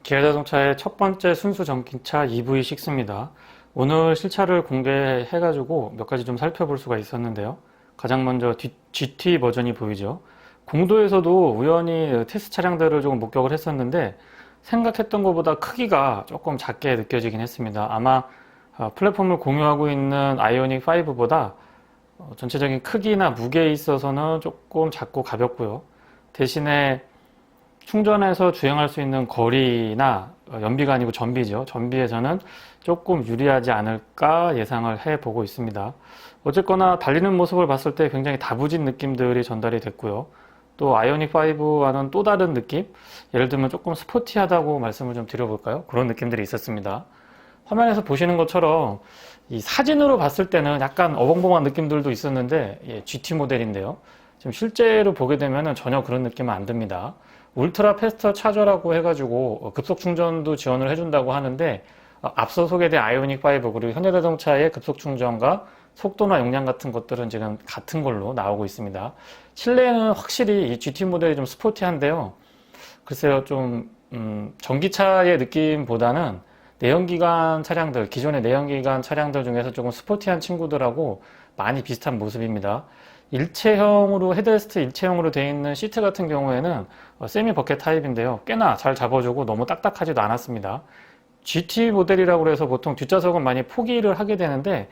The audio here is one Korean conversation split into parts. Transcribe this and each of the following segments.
기아자동차의 첫 번째 순수 전기차 EV6입니다. 오늘 실차를 공개해가지고 몇 가지 좀 살펴볼 수가 있었는데요. 가장 먼저 GT 버전이 보이죠. 공도에서도 우연히 테스트 차량들을 조금 목격을 했었는데 생각했던 것보다 크기가 조금 작게 느껴지긴 했습니다. 아마 플랫폼을 공유하고 있는 아이오닉 5보다 전체적인 크기나 무게에 있어서는 조금 작고 가볍고요. 대신에 충전해서 주행할 수 있는 거리나 연비가 아니고 전비죠. 전비에서는 조금 유리하지 않을까 예상을 해보고 있습니다. 어쨌거나 달리는 모습을 봤을 때 굉장히 다부진 느낌들이 전달이 됐고요. 또 아이오닉 5와는 또 다른 느낌? 예를 들면 조금 스포티하다고 말씀을 좀 드려볼까요? 그런 느낌들이 있었습니다. 화면에서 보시는 것처럼 이 사진으로 봤을 때는 약간 어벙벙한 느낌들도 있었는데 GT 모델인데요. 지금 실제로 보게 되면 전혀 그런 느낌은 안 듭니다. 울트라 패스터 차저라고 해가지고 급속 충전도 지원을 해준다고 하는데 앞서 소개된 아이오닉 5 그리고 현대자동차의 급속 충전과 속도나 용량 같은 것들은 지금 같은 걸로 나오고 있습니다. 실내는 확실히 이 GT 모델이 좀 스포티한데요. 글쎄요, 좀 전기차의 느낌보다는 내연기관 차량들, 기존의 내연기관 차량들 중에서 조금 스포티한 친구들하고 많이 비슷한 모습입니다. 일체형으로, 헤드레스트 일체형으로 되어 있는 시트 같은 경우에는 세미 버켓 타입인데요. 꽤나 잘 잡아주고 너무 딱딱하지도 않았습니다. GT 모델이라고 해서 보통 뒷좌석은 많이 포기를 하게 되는데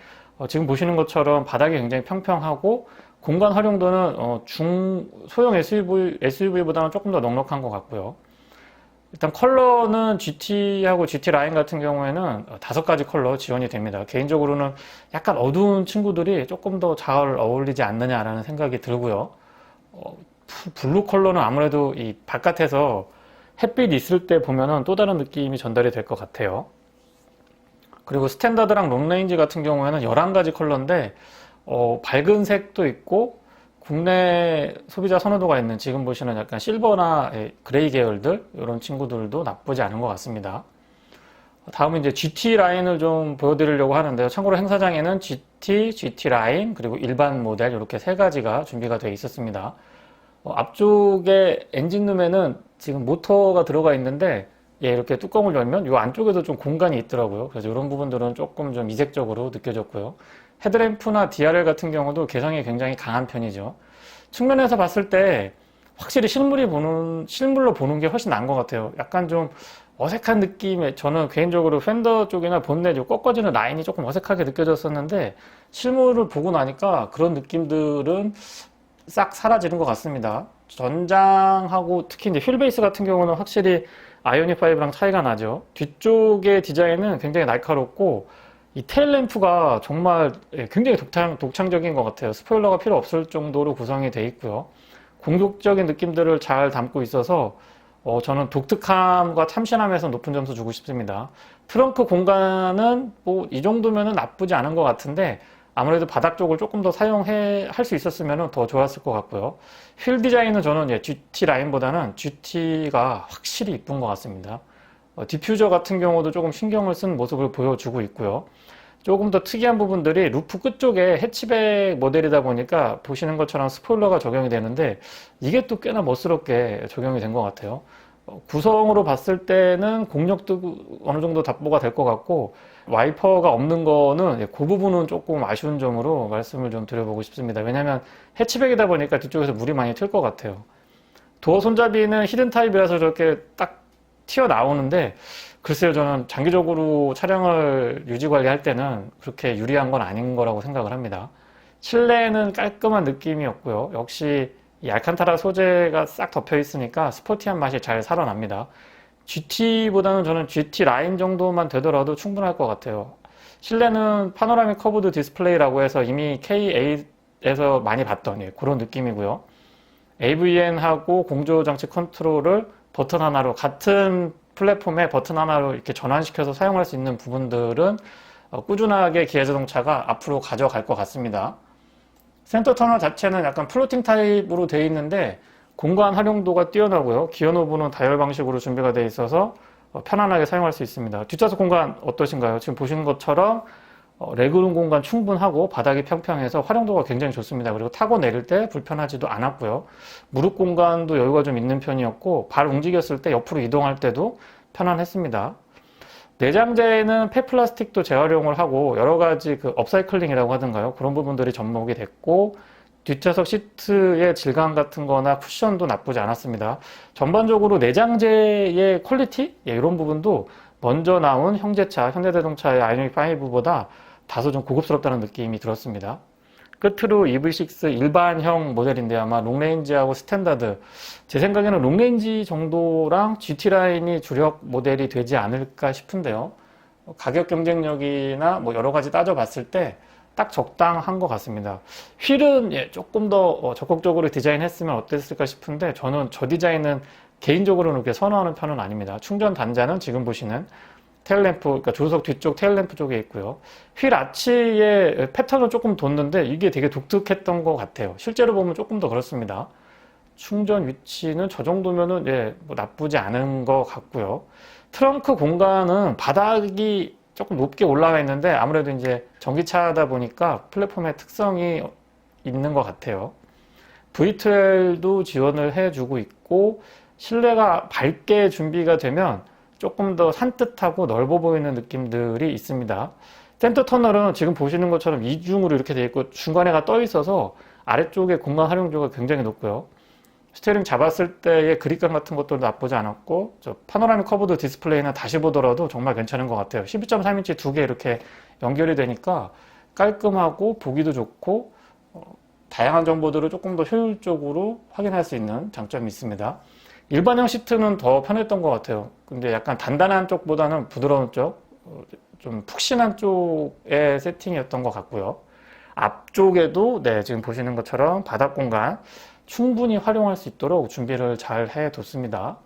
지금 보시는 것처럼 바닥이 굉장히 평평하고 공간 활용도는 소형 SUV보다는 조금 더 넉넉한 것 같고요. 일단 컬러는 GT하고 GT 라인 같은 경우에는 5가지 컬러 지원이 됩니다. 개인적으로는 약간 어두운 친구들이 조금 더 잘 어울리지 않느냐라는 생각이 들고요. 블루 컬러는 아무래도 이 바깥에서 햇빛 있을 때 보면은 또 다른 느낌이 전달이 될 것 같아요. 그리고 스탠다드랑 롱레인지 같은 경우에는 11가지 컬러인데 밝은 색도 있고 국내 소비자 선호도가 있는 지금 보시는 약간 실버나 그레이 계열들 이런 친구들도 나쁘지 않은 것 같습니다. 다음은 이제 GT 라인을 좀 보여드리려고 하는데요. 참고로 행사장에는 GT 라인 그리고 일반 모델 이렇게 3가지가 준비가 되어 있었습니다. 앞쪽에 엔진룸에는 지금 모터가 들어가 있는데 이렇게 뚜껑을 열면 이 안쪽에도 좀 공간이 있더라고요. 그래서 이런 부분들은 조금 좀 이색적으로 느껴졌고요. 헤드램프나 DRL 같은 경우도 개성이 굉장히 강한 편이죠. 측면에서 봤을 때 확실히 실물로 보는 게 훨씬 나은 것 같아요. 약간 좀 어색한 느낌의, 저는 개인적으로 펜더 쪽이나 본넷 꺾어지는 라인이 조금 어색하게 느껴졌었는데 실물을 보고 나니까 그런 느낌들은 싹 사라지는 것 같습니다. 전장하고 특히 이제 휠베이스 같은 경우는 확실히 아이오닉 5랑 차이가 나죠. 뒤쪽의 디자인은 굉장히 날카롭고 이 테일램프가 정말 굉장히 독창적인 것 같아요. 스포일러가 필요 없을 정도로 구성이 되어 있고요. 공격적인 느낌들을 잘 담고 있어서 저는 독특함과 참신함에서 높은 점수 주고 싶습니다. 트렁크 공간은 뭐 이 정도면 나쁘지 않은 것 같은데 아무래도 바닥 쪽을 조금 더 할 수 있었으면 더 좋았을 것 같고요. 휠 디자인은 저는 GT 라인보다는 GT가 확실히 이쁜 것 같습니다. 디퓨저 같은 경우도 조금 신경을 쓴 모습을 보여주고 있고요. 조금 더 특이한 부분들이 루프 끝쪽에 해치백 모델이다 보니까 보시는 것처럼 스포일러가 적용이 되는데 이게 또 꽤나 멋스럽게 적용이 된 것 같아요. 구성으로 봤을 때는 공력도 어느 정도 답보가 될 것 같고 와이퍼가 없는 거는 그 부분은 조금 아쉬운 점으로 말씀을 좀 드려보고 싶습니다. 왜냐하면 해치백이다 보니까 뒤쪽에서 물이 많이 튈 것 같아요. 도어 손잡이는 히든 타입이라서 저렇게 딱 튀어나오는데 글쎄요, 저는 장기적으로 차량을 유지 관리할 때는 그렇게 유리한 건 아닌 거라고 생각을 합니다. 실내는 깔끔한 느낌이었고요. 역시 이 알칸타라 소재가 싹 덮여 있으니까 스포티한 맛이 잘 살아납니다. GT보다는 저는 GT 라인 정도만 되더라도 충분할 것 같아요. 실내는 파노라믹 커브드 디스플레이라고 해서 이미 K8에서 많이 봤던 그런 느낌이고요. AVN하고 공조장치 컨트롤을 버튼 하나로 같은 플랫폼에 버튼 하나로 이렇게 전환시켜서 사용할 수 있는 부분들은 꾸준하게 기아자동차가 앞으로 가져갈 것 같습니다. 센터 터널 자체는 약간 플로팅 타입으로 되어 있는데 공간 활용도가 뛰어나고요. 기어 노브는 다이얼 방식으로 준비가 되어 있어서 편안하게 사용할 수 있습니다. 뒷좌석 공간 어떠신가요? 지금 보시는 것처럼 레그룸 공간 충분하고 바닥이 평평해서 활용도가 굉장히 좋습니다. 그리고 타고 내릴 때 불편하지도 않았고요. 무릎 공간도 여유가 좀 있는 편이었고 발 움직였을 때 옆으로 이동할 때도 편안했습니다. 내장재는 폐플라스틱도 재활용을 하고 여러 가지 그 업사이클링이라고 하던가요? 그런 부분들이 접목이 됐고, 뒷좌석 시트의 질감 같은 거나 쿠션도 나쁘지 않았습니다. 전반적으로 내장재의 퀄리티? 예, 이런 부분도 먼저 나온 현대차, 현대자동차의 아이오닉 5보다 다소 좀 고급스럽다는 느낌이 들었습니다. 끝으로 EV6 일반형 모델인데 아마 롱레인지하고 스탠다드, 제 생각에는 롱레인지 정도랑 GT라인이 주력 모델이 되지 않을까 싶은데요. 가격 경쟁력이나 뭐 여러 가지 따져봤을 때 딱 적당한 것 같습니다. 휠은 예, 조금 더 적극적으로 디자인했으면 어땠을까 싶은데 저는 저 디자인은 개인적으로는 그렇게 선호하는 편은 아닙니다. 충전 단자는 지금 보시는 테일램프, 그러니까 조수석 뒤쪽 테일램프 쪽에 있고요. 휠 아치의 패턴은 조금 뒀는데 이게 되게 독특했던 것 같아요. 실제로 보면 조금 더 그렇습니다. 충전 위치는 저 정도면은 예, 뭐 나쁘지 않은 것 같고요. 트렁크 공간은 바닥이 조금 높게 올라가 있는데 아무래도 이제 전기차다 보니까 플랫폼의 특성이 있는 것 같아요. V12도 지원을 해주고 있고 실내가 밝게 준비가 되면 조금 더 산뜻하고 넓어 보이는 느낌들이 있습니다. 센터 터널은 지금 보시는 것처럼 이중으로 이렇게 되어 있고 중간에가 떠 있어서 아래쪽에 공간 활용도가 굉장히 높고요. 스티어링 잡았을 때의 그립감 같은 것도 나쁘지 않았고, 저 파노라믹 커브드 디스플레이나 다시 보더라도 정말 괜찮은 것 같아요. 12.3인치 두 개 이렇게 연결이 되니까 깔끔하고 보기도 좋고 다양한 정보들을 조금 더 효율적으로 확인할 수 있는 장점이 있습니다. 일반형 시트는 더 편했던 것 같아요. 근데 약간 단단한 쪽보다는 부드러운 쪽, 좀 푹신한 쪽의 세팅이었던 것 같고요. 앞쪽에도 네, 지금 보시는 것처럼 바닥 공간 충분히 활용할 수 있도록 준비를 잘 해뒀습니다.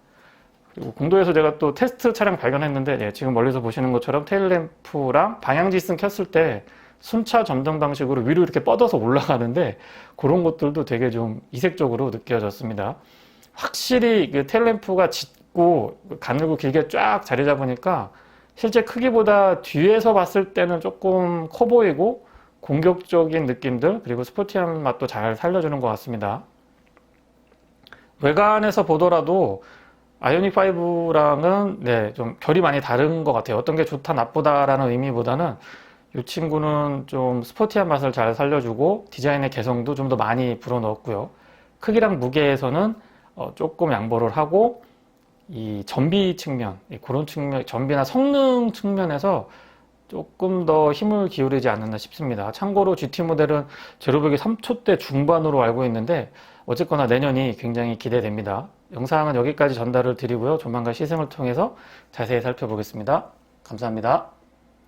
그리고 공도에서 제가 또 테스트 차량 발견했는데 네, 지금 멀리서 보시는 것처럼 테일램프랑 방향지승 켰을 때 순차 점등 방식으로 위로 이렇게 뻗어서 올라가는데 그런 것들도 되게 좀 이색적으로 느껴졌습니다. 확실히 그 테일램프가 짙고 가늘고 길게 쫙 자리 잡으니까 실제 크기보다 뒤에서 봤을 때는 조금 커 보이고 공격적인 느낌들 그리고 스포티한 맛도 잘 살려주는 것 같습니다. 외관에서 보더라도 아이오닉 5랑은 네, 좀 결이 많이 다른 것 같아요. 어떤 게 좋다 나쁘다라는 의미보다는 이 친구는 좀 스포티한 맛을 잘 살려주고 디자인의 개성도 좀 더 많이 불어넣었고요. 크기랑 무게에서는 조금 양보를 하고 이 전비 측면, 그런 측면, 전비나 성능 측면에서 조금 더 힘을 기울이지 않았나 싶습니다. 참고로 GT 모델은 제로백이 3초대 중반으로 알고 있는데 어쨌거나 내년이 굉장히 기대됩니다. 영상은 여기까지 전달을 드리고요. 조만간 시승을 통해서 자세히 살펴보겠습니다. 감사합니다.